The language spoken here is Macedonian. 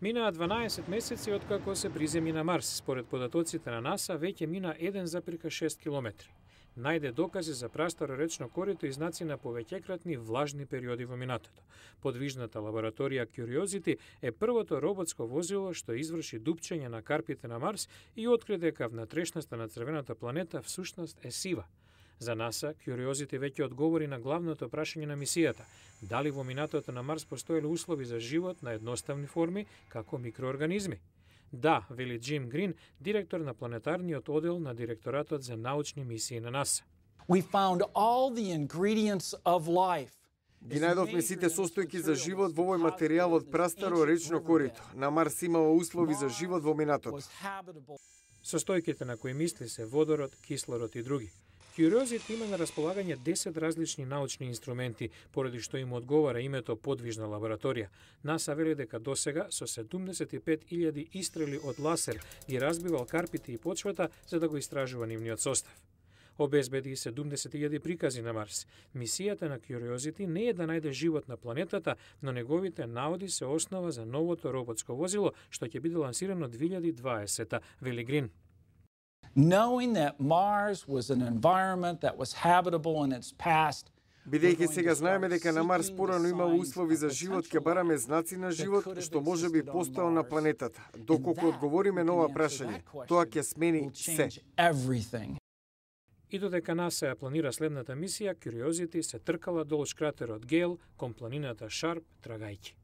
Минаа 12 месеци откако се приземи на Марс. Според податоците на НАСА, веќе мина 1,6 километри. Најде докази за прастаро речно корито и знаци на повеќекратни влажни периоди во минатото. Подвижната лабораторија Curiosity е првото роботско возило што изврши дупчење на карпите на Марс и откри дека внатрешноста на црвената планета всушност е сива. За НАСА, Curiosity веќе одговори на главното прашање на мисијата: дали во минатото на Марс постоеле услови за живот на едноставни форми, како микроорганизми? Да, вели Джим Грин, директор на планетарниот оддел на Директоратот за научни мисии на НАСА. We found all the ingredients of life. Ги најдовме сите состојки за живот во овој материјал од прастаро речно корито. На Марс имало услови за живот во минатото. Состојките на кои мисли се водород, кислород и други. Curiosity има на располагање 10 различни научни инструменти, поради што им одговара името подвижна лабораторија. НАСА вели дека досега со 75.000 истрели од ласер ги разбивал карпите и почвата за да го истражува нивниот состав. Обезбеди 70.000 прикази на Марс. Мисијата на Curiosity не е да најде живот на планетата, но неговите наоди се основа за новото роботско возило што ќе биде лансирано 2020, вели Грин. Knowing that Mars was an environment that was habitable in its past, Бидејќи сега знаеме дека на Марс порано имало услови за живот, ќе бараме знаци на живот што може би постоел на планетата. Доколку одговориме на ова прашање, тоа ќе смени се. И додека НАСА ја планира следната мисија, Curiosity се тркала долж кратерот Гейл кон планината Шарп трагајќи.